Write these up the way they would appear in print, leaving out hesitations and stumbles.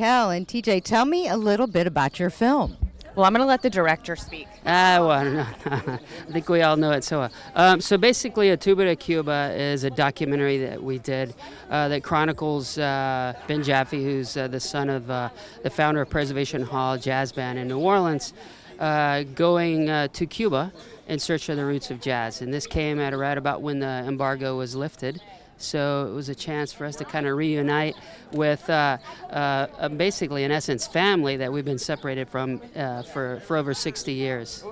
Raquel and TJ, tell me a little bit about your film. Well, I'm going to let the director speak. I think we all know it so well. So basically, A Tuba to Cuba is a documentary that we did that chronicles Ben Jaffe, who's the son of the founder of Preservation Hall Jazz Band in New Orleans, going to Cuba in search of the roots of jazz. And this came at right about when the embargo was lifted. So it was a chance for us to kind of reunite with basically, in essence, family that we've been separated from for over 60 years.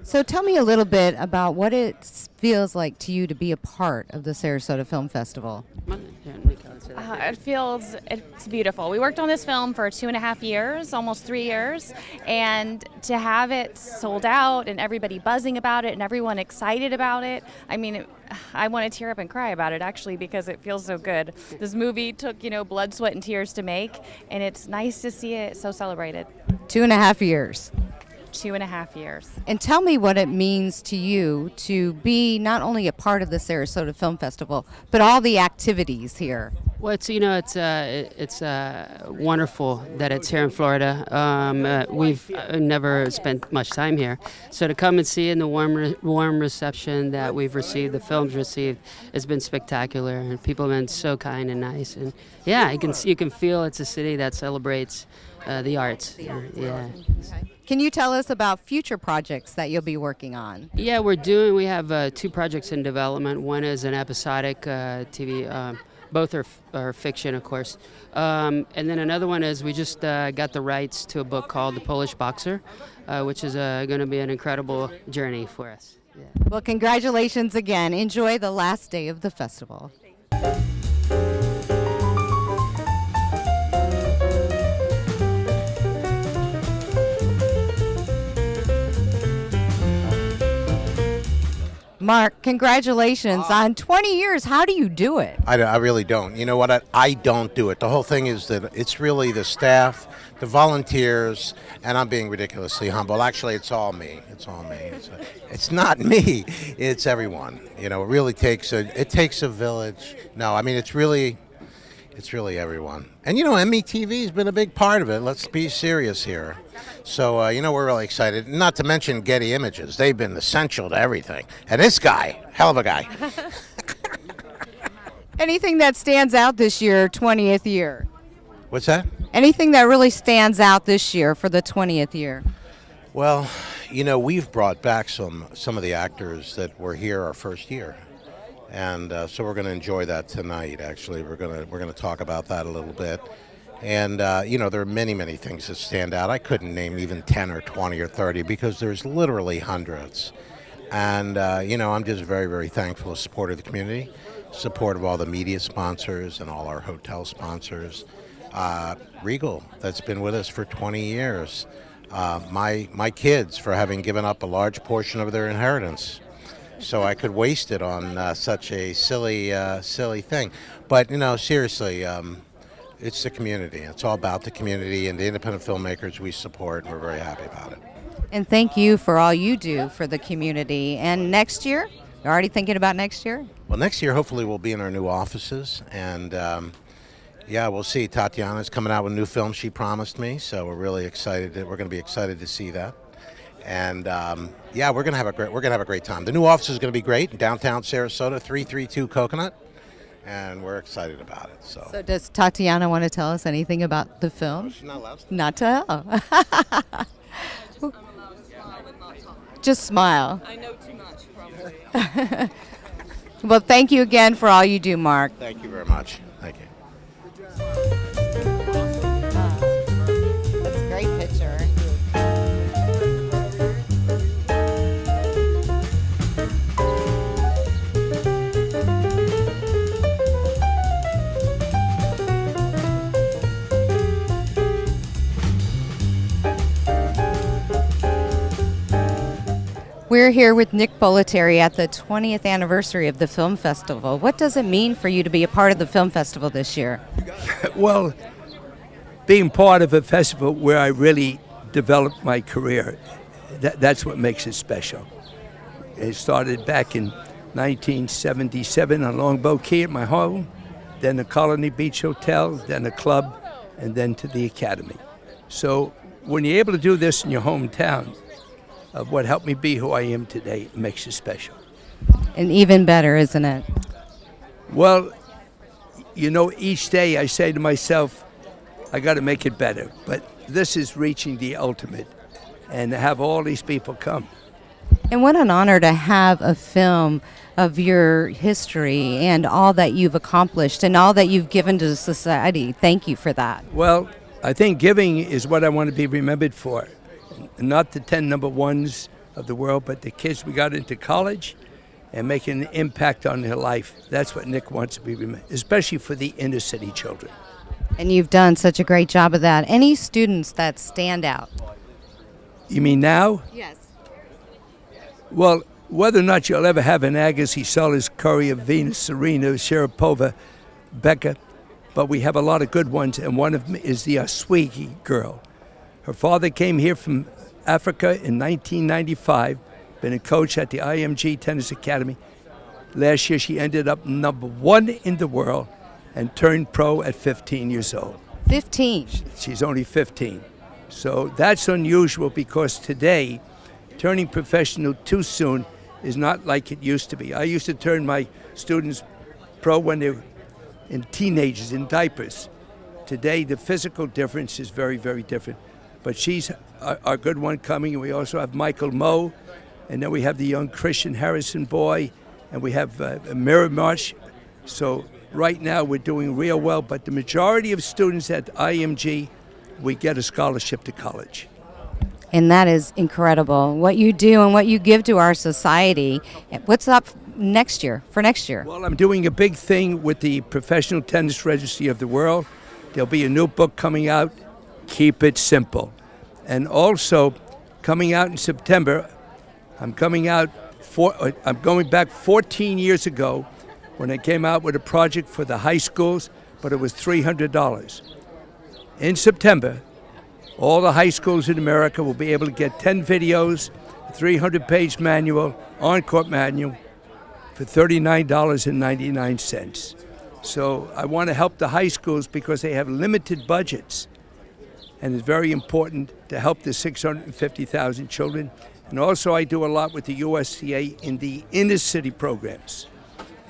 So tell me a little bit about what it feels like to you to be a part of the Sarasota Film Festival. It's beautiful. We worked on this film for 2.5 years, almost 3 years, and to have it sold out and everybody buzzing about it and everyone excited about it, I mean, I want to tear up and cry about it actually because it feels so good. This movie took, blood, sweat, and tears to make, and it's nice to see it so celebrated. 2.5 years. 2.5 years. And tell me what it means to you to be not only a part of the Sarasota Film Festival, but all the activities here. Well, it's wonderful that it's here in Florida. We've never spent much time here, so to come and see in the warm reception that we've received, the film's received, has been spectacular, and people have been so kind and nice. And yeah, you can feel it's a city that celebrates the arts. Yeah. Can you tell us about future projects that you'll be working on? Yeah, we have 2 projects in development. One is an episodic TV. Both are fiction, of course. And then another one is we just got the rights to a book called The Polish Boxer, which is going to be an incredible journey for us. Yeah. Well, congratulations again. Enjoy the last day of the festival. Mark, congratulations on 20 years. How do you do it? I really don't. You know what? I don't do it. The whole thing is that it's really the staff, the volunteers, and I'm being ridiculously humble. Actually, it's all me. It's all me. It's not me. It's everyone. It really takes a village. No, I mean, it's really everyone. And METV has been a big part of it. Let's be serious here. So, we're really excited. Not to mention Getty Images. They've been essential to everything. And this guy, hell of a guy. Anything that stands out this year, 20th year? What's that? Anything that really stands out this year for the 20th year? Well, we've brought back some of the actors that were here our first year. And so we're going to enjoy that tonight, actually. We're going to talk about that a little bit. And, there are many, many things that stand out. I couldn't name even 10 or 20 or 30 because there's literally hundreds. And, I'm just very, very thankful for the support of the community, support of all the media sponsors and all our hotel sponsors. Regal, that's been with us for 20 years. My kids for having given up a large portion of their inheritance so I could waste it on such a silly thing. But, seriously, it's the community. It's all about the community and the independent filmmakers we support, and we're very happy about it. And thank you for all you do for the community. And next year? You're already thinking about next year? Well, next year, hopefully, we'll be in our new offices. And, we'll see. Tatiana's coming out with a new film she promised me, so we're really excited. We're going to be excited to see that. And, we're going to have a great time. The new office is going to be great in downtown Sarasota, 332 Coconut. And we're excited about it. So does Tatiana want to tell us anything about the film? She's not allowed to. Not to tell. Just smile. I know too much, probably. Well, thank you again for all you do, Mark. Thank you very much. Thank you. That's a great picture. We're here with Nick Bollettieri at the 20th anniversary of the Film Festival. What does it mean for you to be a part of the Film Festival this year? Well, being part of a festival where I really developed my career, that's what makes it special. It started back in 1977 on Longboat Key at my home, then the Colony Beach Hotel, then a club and then to the academy. So when you're able to do this in your hometown, of what helped me be who I am today, it makes it special. And even better, isn't it? Well, you know, each day I say to myself, I got to make it better. But this is reaching the ultimate, and to have all these people come. And what an honor to have a film of your history and all that you've accomplished and all that you've given to society. Thank you for that. Well, I think giving is what I want to be remembered for. Not the 10 number ones of the world, but the kids we got into college and making an impact on their life. That's what Nick wants to be remembered, especially for the inner city children. And you've done such a great job of that. Any students that stand out? You mean now? Yes. Well, whether or not you'll ever have an Agassi, Solis, Curry, Venus, Serena, Sharapova, Becca, but we have a lot of good ones, and one of them is the Oswego girl. Her father came here from Africa in 1995, been a coach at the IMG Tennis Academy. Last year she ended up number 1 in the world and turned pro at 15 years old. 15. She's only 15. So that's unusual because today, turning professional too soon is not like it used to be. I used to turn my students pro when they were in teenagers, in diapers. Today, the physical difference is very, very different. But she's our good one coming. We also have Michael Moe, and then we have the young Christian Harrison boy, and we have Mirror March. So right now we're doing real well, but the majority of students at IMG, we get a scholarship to college. And that is incredible. What you do and what you give to our society. What's up next year, for next year? Well, I'm doing a big thing with the Professional Tennis Registry of the World. There'll be a new book coming out, Keep It Simple. And also, coming out in September, I'm going back 14 years ago when I came out with a project for the high schools, but it was $300. In September, all the high schools in America will be able to get 10 videos, a 300-page manual, on-court manual, for $39.99. So I want to help the high schools because they have limited budgets, and it's very important to help the 650,000 children. And also I do a lot with the USTA in the inner city programs.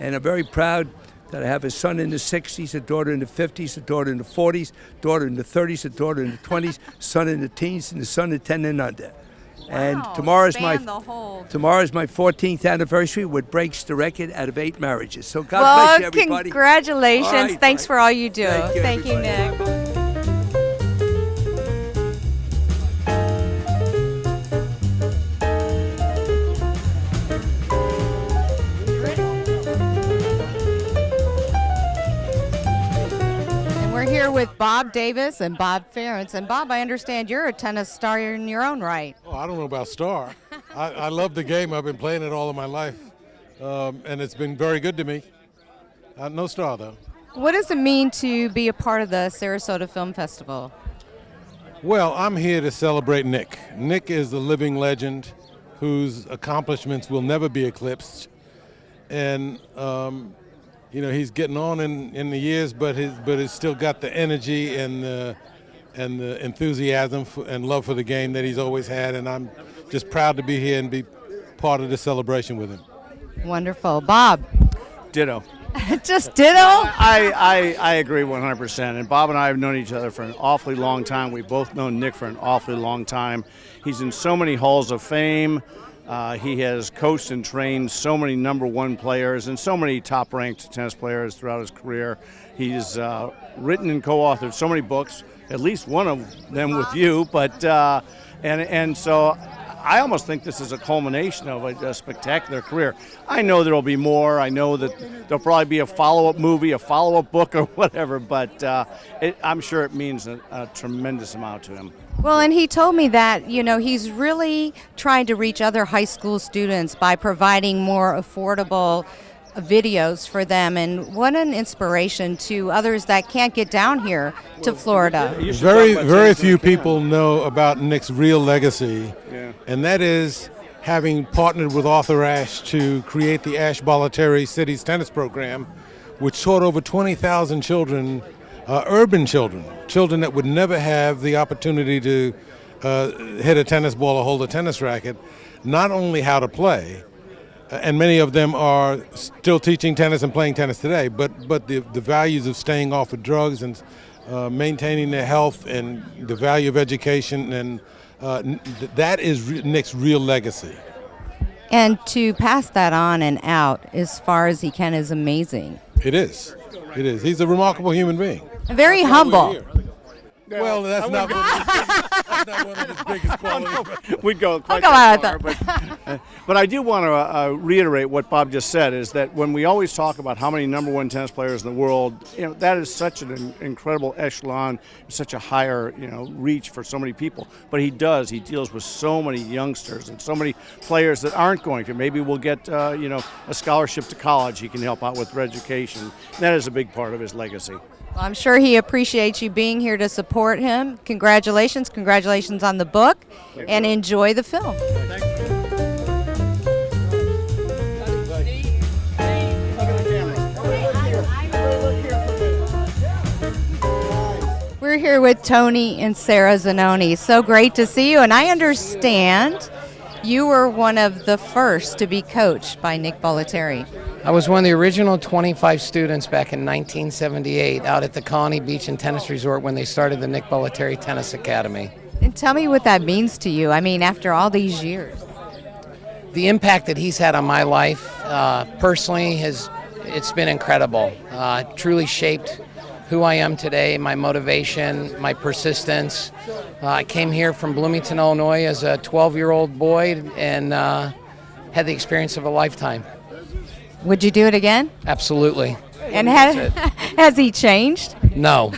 And I'm very proud that I have a son in the 60s, a daughter in the 50s, a daughter in the 40s, daughter in the 30s, a daughter in the 20s, son in the teens, and a son in 10 and under. And Wow, tomorrow's my 14th anniversary, which breaks the record out of 8 marriages. So God bless you, everybody. Congratulations. All right, Thanks for all you do. Thank you, Nick. Here with Bob Davis and Bob Ferentz. And Bob, I understand you're a tennis star in your own right. Oh, I don't know about star. I love the game. I've been playing it all of my life, and it's been very good to me. No star, though. What does it mean to be a part of the Sarasota Film Festival? Well, I'm here to celebrate Nick. Nick is a living legend whose accomplishments will never be eclipsed. And you know, he's getting on in the years, but he's still got the energy and the enthusiasm and love for the game that he's always had. And I'm just proud to be here and be part of the celebration with him. Wonderful. Bob? Ditto. Just ditto? I agree 100%. And Bob and I have known each other for an awfully long time. We've both known Nick for an awfully long time. He's in so many halls of fame. He has coached and trained so many #1 players and so many top-ranked tennis players throughout his career. He's written and co-authored so many books, at least one of them with you. But and so I almost think this is a culmination of a spectacular career. I know there will be more. I know that there'll probably be a follow-up movie, a follow-up book, or whatever. But I'm sure it means a tremendous amount to him. Well, and he told me that, you know, he's really trying to reach other high school students by providing more affordable videos for them. And what an inspiration to others that can't get down here to Florida. Very few people know about Nick's real legacy, and that is having partnered with Arthur Ashe to create the Ashe Bollettieri Cities Tennis Program, which taught over 20,000 children urban children that would never have the opportunity to hit a tennis ball or hold a tennis racket, not only how to play, and many of them are still teaching tennis and playing tennis today, but the values of staying off of drugs and maintaining their health and the value of education, and that is Nick's real legacy. And to pass that on and out as far as he can is amazing. It is. It is. He's a remarkable human being. Very humble. Well, that's not one of his biggest qualities. We'd go quite go that out far, but I do want to reiterate what Bob just said, is that when we always talk about how many #1 tennis players in the world, that is such an incredible echelon, such a higher reach for so many people. But he deals with so many youngsters and so many players that aren't going to. Maybe we'll get a scholarship to college. He can help out with their education. That is a big part of his legacy. Well, I'm sure he appreciates you being here to support him. Congratulations on the book, and enjoy the film. We're here with Tony and Sarah Zanoni. So great to see you, and I understand you were one of the first to be coached by Nick Bollettieri. I was one of the original 25 students back in 1978 out at the Colony Beach and Tennis Resort when they started the Nick Bollettieri Tennis Academy. And tell me what that means to you. I mean, after all these years. The impact that he's had on my life personally it's been incredible. Truly shaped who I am today, my motivation, my persistence. I came here from Bloomington, Illinois as a 12-year-old boy and had the experience of a lifetime. Would you do it again? Absolutely. And has he changed? No.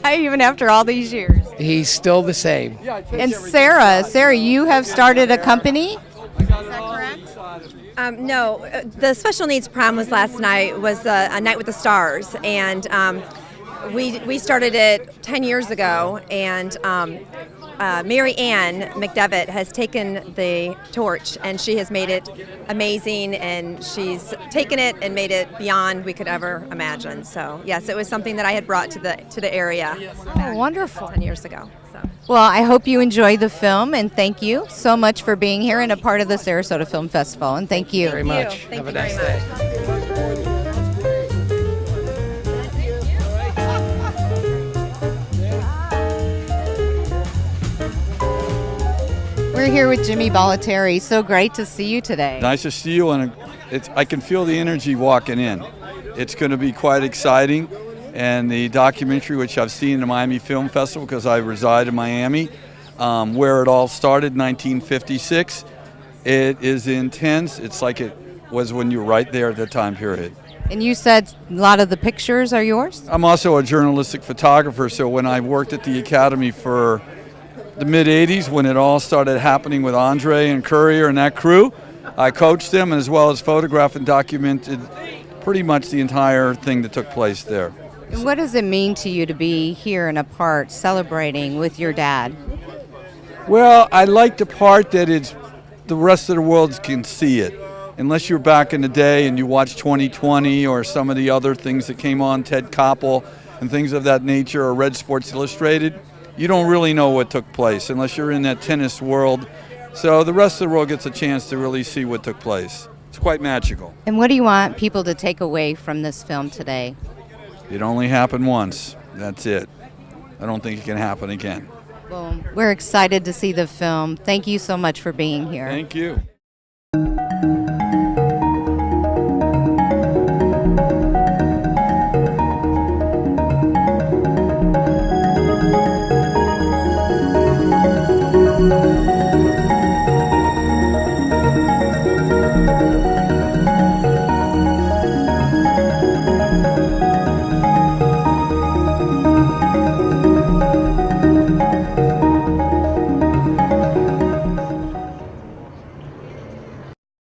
Even after all these years? He's still the same. And Sarah, you have started a company? Is that correct? No, the special needs prom was last night, was a night with the stars, and we started it 10 years ago, and Mary Ann McDevitt has taken the torch, and she has made it amazing, and she's taken it and made it beyond we could ever imagine. So yes, it was something that I had brought to the area. Oh, wonderful. 10 years ago. So. Well, I hope you enjoy the film, and thank you so much for being here and a part of the Sarasota Film Festival. And thank you very much. Thank Have you a nice very day. much. We're here with Jimmy Bollettieri. So great to see you today. Nice to see you, and I can feel the energy walking in. It's going to be quite exciting, and the documentary, which I've seen in the Miami Film Festival because I reside in Miami, where it all started, 1956. It is intense. It's like it was when you were right there at the time period. And you said a lot of the pictures are yours? I'm also a journalistic photographer, so when I worked at the Academy for the mid-'80s, when it all started happening with Andre and Courier and that crew, I coached them as well as photographed and documented pretty much the entire thing that took place there. And what does it mean to you to be here and a part celebrating with your dad? Well, I like the part that it's the rest of the world can see it. Unless you're back in the day and you watch 2020 or some of the other things that came on, Ted Koppel and things of that nature, or read Sports Illustrated, you don't really know what took place unless you're in that tennis world. So the rest of the world gets a chance to really see what took place. It's quite magical. And what do you want people to take away from this film today? It only happened once. That's it. I don't think it can happen again. Well, we're excited to see the film. Thank you so much for being here. Thank you.